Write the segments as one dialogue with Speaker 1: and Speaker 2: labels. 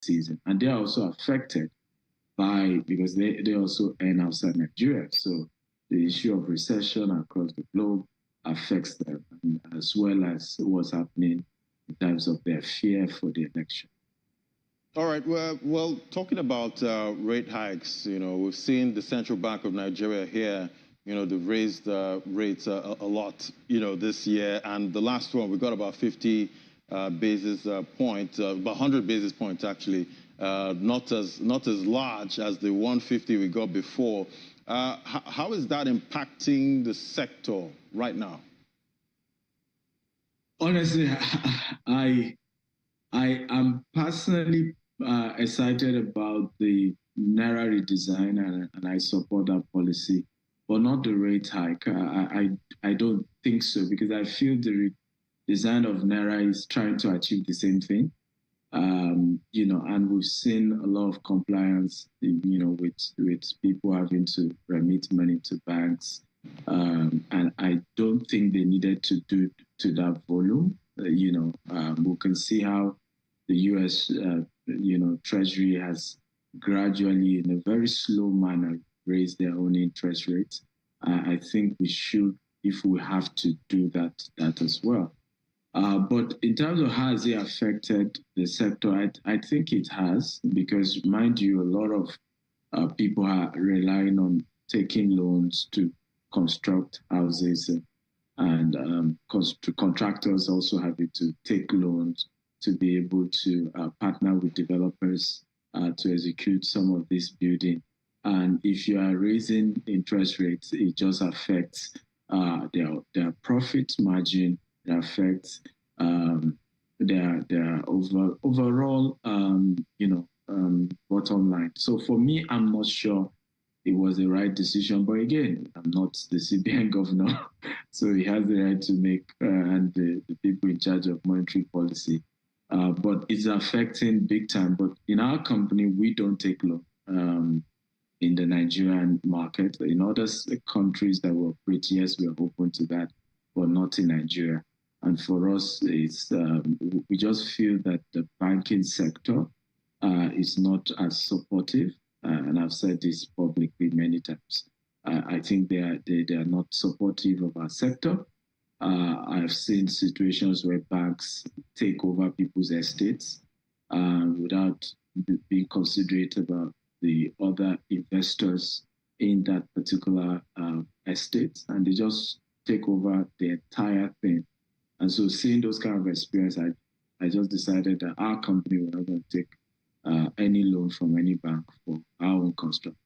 Speaker 1: season. And they are also affected because they also earn outside Nigeria. So the issue of recession across the globe affects them, as well as what's happening in terms of their fear for the election.
Speaker 2: All right. Well, talking about rate hikes, we've seen the Central Bank of Nigeria here, they've raised rates a lot, this year. And the last one, we got about 50 basis points, about 100 basis points, actually, not as large as the 150 we got before. How is that impacting the sector right now?
Speaker 1: Honestly, I am personally excited about the Naira redesign, and I support that policy, but not the rate hike. I don't think so, because I feel the redesign of Naira is trying to achieve the same thing. And we've seen a lot of compliance, with people having to remit money to banks. And I don't think they needed to do to that volume. We can see how the U.S. Treasury has gradually, in a very slow manner, raised their own interest rates. I think we should, if we have to do that as well. But in terms of how has it affected the sector, I think it has, because, mind you, a lot of people are relying on taking loans to construct houses, and contractors also having to take loans to be able to partner with developers to execute some of this building. And if you are raising interest rates, it just affects their profit margin. It affects their overall bottom line. So for me, I'm not sure it was the right decision. But again, I'm not the CBN governor, so he has the right to make, and the people in charge of monetary policy. But it's affecting big time. But in our company, we don't take loan in the Nigerian market. In other countries that we operate, yes, we are open to that, but not in Nigeria. And for us, it's we just feel that the banking sector is not as supportive. And I've said this publicly many times. I think they are not supportive of our sector. I've seen situations where banks take over people's estates without being considerate about the other investors in that particular estate, and they just take over the entire thing. And so, seeing those kind of experience, I just decided that our company will not going to take any loan from any bank for our own construct.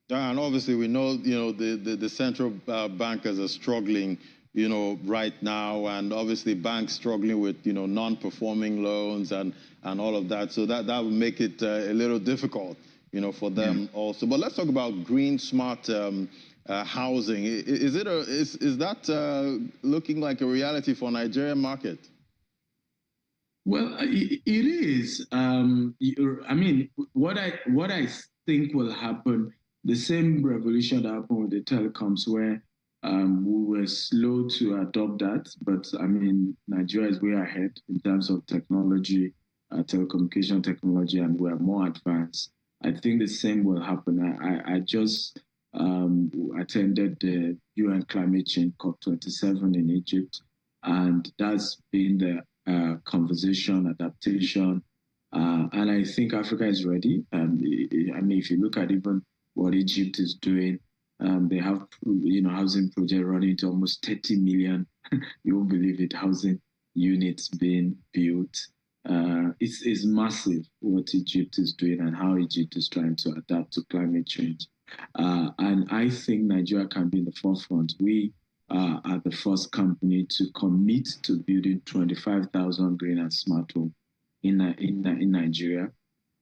Speaker 2: Yeah, and obviously we know, the central bankers are struggling, right now, and obviously banks struggling with, non-performing loans and all of that. So that will make it a little difficult, for them also. But let's talk about green, smart housing. Is that looking like a reality for Nigerian market?
Speaker 1: Well, it is. What I think will happen, the same revolution that happened with the telecoms, where we were slow to adopt that, but Nigeria is way ahead in terms of technology, telecommunication technology, and we're more advanced. I think the same will happen. I just attended the UN Climate Change COP27 in Egypt, and that's been the conversation, adaptation, and I think Africa is ready. If you look at even what Egypt is doing, they have housing project running to almost 30 million. You won't believe it, housing units being built. It's massive what Egypt is doing and how Egypt is trying to adapt to climate change. And I think Nigeria can be in the forefront. We are the first company to commit to building 25,000 green and smart homes in Nigeria.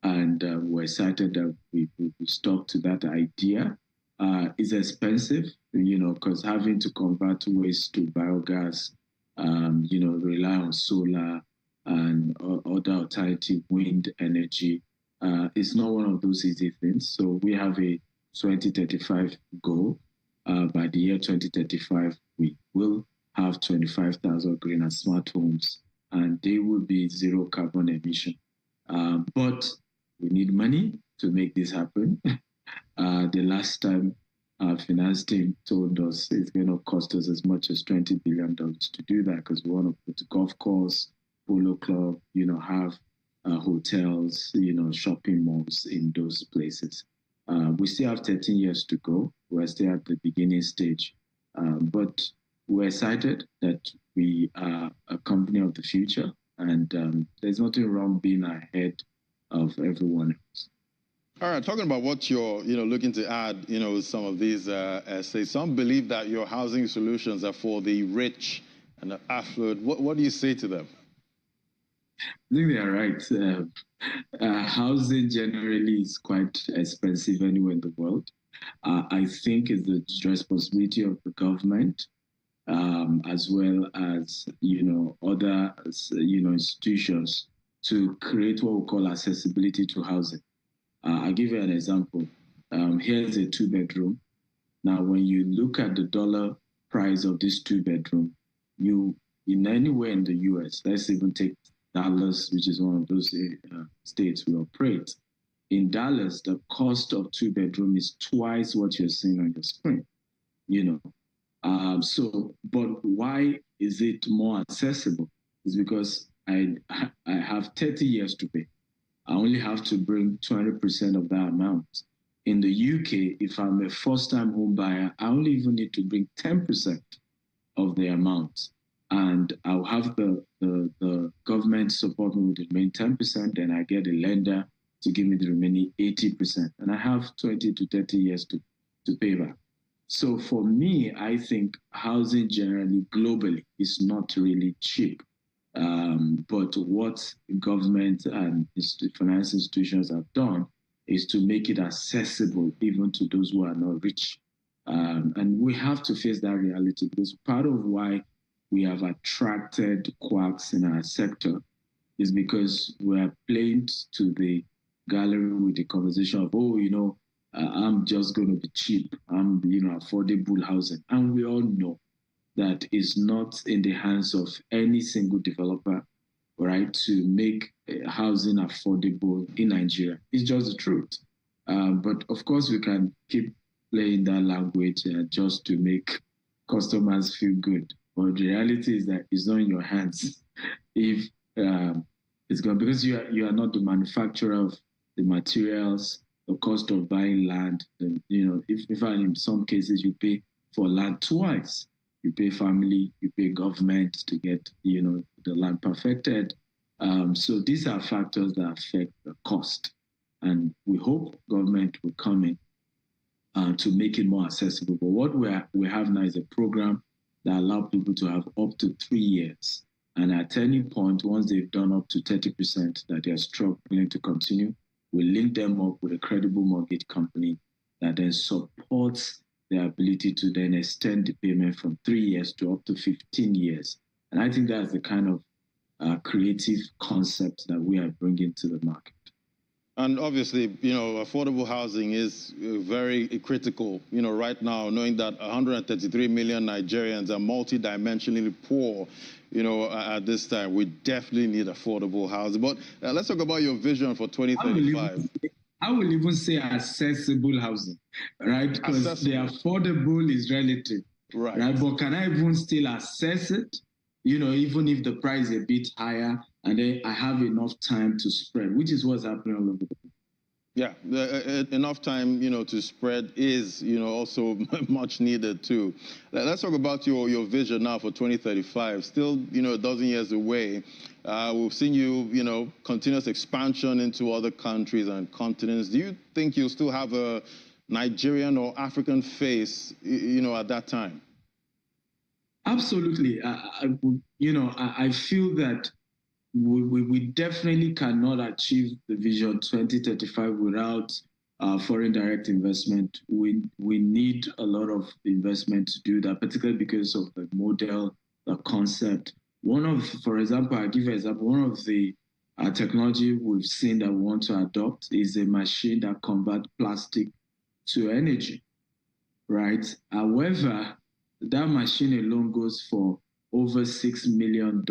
Speaker 1: And we're excited that we stuck to that idea. It's expensive, because having to convert waste to biogas, rely on solar and other alternative wind energy, is not one of those easy things. So we have a 2035 goal. By the year 2035, we will have 25,000 green and smart homes, and they will be zero carbon emission. But we need money to make this happen. The last time our finance team told us it's going to cost us as much as $20 billion to do that because we want to put a golf course, polo club, have hotels, shopping malls in those places. We still have 13 years to go. We're still at the beginning stage. But we're excited that we are a company of the future, and there's nothing wrong being ahead of everyone else.
Speaker 2: All right, talking about what you're, looking to add, some of these essays. Some believe that your housing solutions are for the rich and the affluent. What do you say to them?
Speaker 1: I think they are right. Housing generally is quite expensive anywhere in the world. I think it's the responsibility of the government, as well as other institutions to create what we call accessibility to housing. I'll give you an example. Here's a 2-bedroom. Now, when you look at the dollar price of this 2-bedroom, in anywhere in the US, let's even take Dallas, which is one of those states we operate. In Dallas, the cost of 2-bedroom is twice what you're seeing on your screen. But why is it more accessible? It's because I have 30 years to pay. I only have to bring 20% of that amount. In the UK, if I'm a first-time home buyer, I only even need to bring 10% of the amount. And I'll have the government support me with the remaining 10%, then I get a lender to give me the remaining 80%. And I have 20 to 30 years to pay back. So for me, I think housing generally, globally, is not really cheap. But what government and finance institutions have done is to make it accessible even to those who are not rich. And we have to face that reality because part of why we have attracted quacks in our sector is because we are playing to the gallery with the conversation of, I'm just going to be cheap. I'm, affordable housing. And we all know that is not in the hands of any single developer, right, to make housing affordable in Nigeria. It's just the truth. But of course, we can keep playing that language just to make customers feel good. But the reality is that it's not in your hands. If it's going because you are not the manufacturer of the materials, the cost of buying land. If in some cases you pay for land twice. You pay family, you pay government to get, the land perfected. So these are factors that affect the cost. And we hope government will come in to make it more accessible. But what we have now is a program that allows people to have up to 3 years. And at any point, once they've done up to 30% that they're struggling to continue, we link them up with a credible mortgage company that then supports their ability to then extend the payment from 3 years to up to 15 years. And I think that's the kind of creative concept that we are bringing to the market.
Speaker 2: And obviously, affordable housing is very critical, right now, knowing that 133 million Nigerians are multidimensionally poor, at this time. We definitely need affordable housing. But let's talk about your vision for 2035.
Speaker 1: I will even say accessible housing, right? Because the affordable is relative, right? But can I even still access it? Even if the price is a bit higher, and then I have enough time to spread, which is what's happening all over the place.
Speaker 2: Yeah, enough time, to spread is, also much needed too. Let's talk about your vision now for 2035. Still, a dozen years away. We've seen you, continuous expansion into other countries and continents. Do you think you'll still have a Nigerian or African face, at that time?
Speaker 1: Absolutely. I feel that we definitely cannot achieve the vision 2035 without foreign direct investment. We need a lot of investment to do that, particularly because of the model, the concept. For example, I'll give you an example. One of the technology we've seen that we want to adopt is a machine that converts plastic to energy, right? However, that machine alone goes for over $6 million.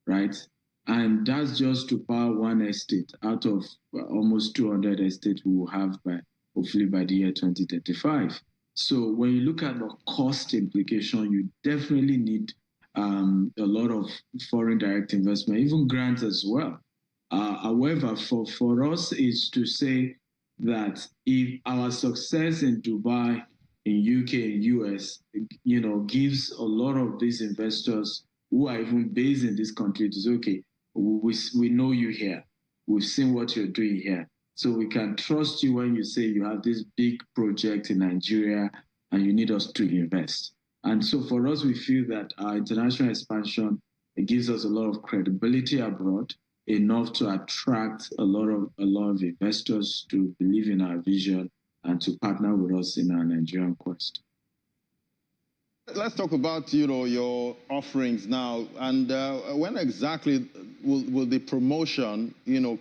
Speaker 1: Right? And that's just to power one estate out of almost 200 estates we will have hopefully by the year 2035. So when you look at the cost implication, you definitely need a lot of foreign direct investment, even grants as well. However, for us is to say that if our success in Dubai, in UK, and US, gives a lot of these investors who are even based in this country to say, okay, we know you here. We've seen what you're doing here. So we can trust you when you say you have this big project in Nigeria and you need us to invest. And so for us, we feel that our international expansion, it gives us a lot of credibility abroad, enough to attract a lot of investors to believe in our vision and to partner with us in our Nigerian quest.
Speaker 2: Let's talk about your offerings now, and when exactly will the promotion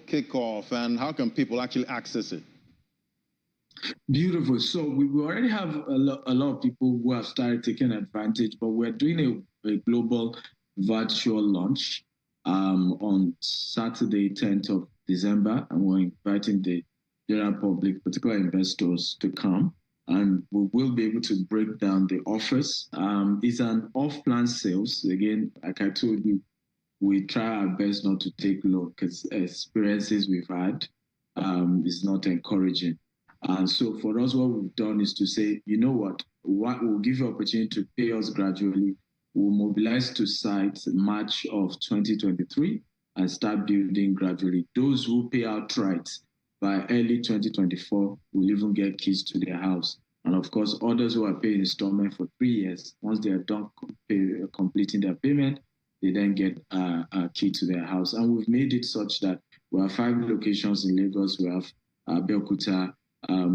Speaker 2: kick off, and how can people actually access it?
Speaker 1: Beautiful. So we already have a lot of people who have started taking advantage, but we're doing a global virtual launch on Saturday, 10th of December, and we're inviting the general public, particular investors, to come. And we will be able to break down the offers. It's an off-plan sales. Again, like I told you, we try our best not to take low because experiences we've had is not encouraging. And so for us, what we've done is to say, you know what, we'll give you opportunity to pay us gradually. We'll mobilize to sites in March of 2023 and start building gradually. Those who pay outright by early 2024 will even get keys to their house. And of course, others who are paying installment for 3 years, once they are done completing their payment, they then get a key to their house. And we've made it such that we have 5 locations in Lagos. We have Abeokuta,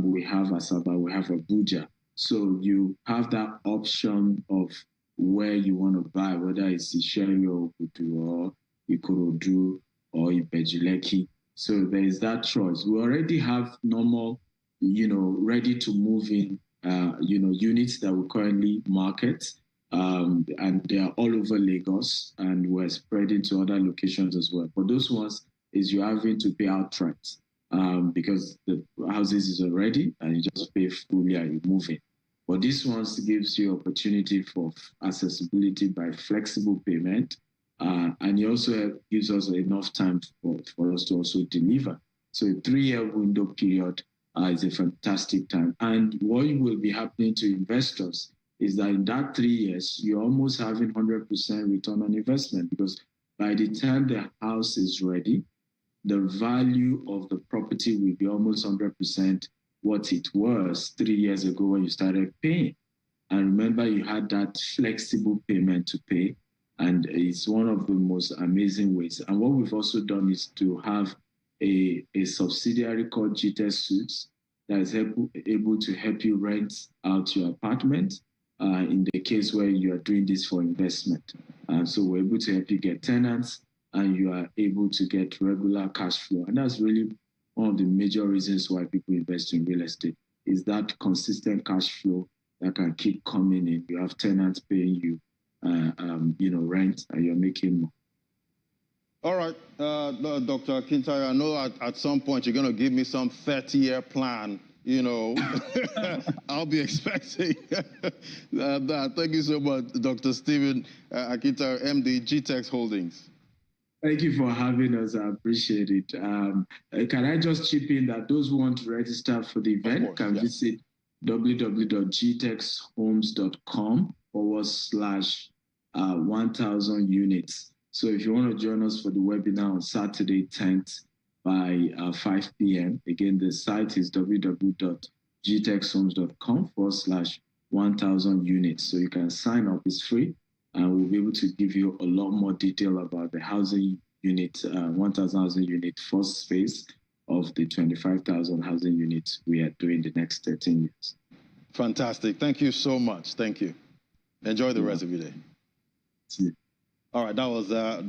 Speaker 1: we have Asaba, we have Abuja. So you have that option of where you want to buy, whether it's Isheri or Obudu or Ikorodu or Ibejileki. So there is that choice. We already have normal, ready to move in, units that we currently market, and they are all over Lagos, and we're spreading to other locations as well. But those ones is you're having to pay outright because the houses is already, and you just pay fully and you move in. But this ones gives you opportunity for accessibility by flexible payment. And it also gives us enough time for us to also deliver. So a 3-year window period is a fantastic time. And what will be happening to investors is that in that 3 years, you're almost having 100% return on investment, because by the time the house is ready, the value of the property will be almost 100% what it was 3 years ago when you started paying. And remember, you had that flexible payment to pay. And it's one of the most amazing ways. And what we've also done is to have a subsidiary called Gtexthomes that is able to help you rent out your apartment in the case where you are doing this for investment. So we're able to help you get tenants, and you are able to get regular cash flow. And that's really one of the major reasons why people invest in real estate, is that consistent cash flow that can keep coming in. You have tenants paying you rent, and you're making more.
Speaker 2: All right, Dr. AKINTAYO, I know at some point you're going to give me some 30-year plan. I'll be expecting that. Thank you so much, Dr. Stephen AKINTAYO, MD, Gtexthomes.
Speaker 1: Thank you for having us. I appreciate it. Can I just chip in that those who want to register for the event can visit www.gtexthomes.com/1000 units. So if you want to join us for the webinar on Saturday 10th by 5 p.m., again, the site is www.gtexthomes.com/1000 units. So you can sign up, it's free, and we'll be able to give you a lot more detail about the housing unit, 1,000 housing unit, first phase of the 25,000 housing units we are doing the next 13 years.
Speaker 2: Fantastic. Thank you so much. Thank you. Enjoy the rest of your day.
Speaker 1: See you.
Speaker 2: All right, that was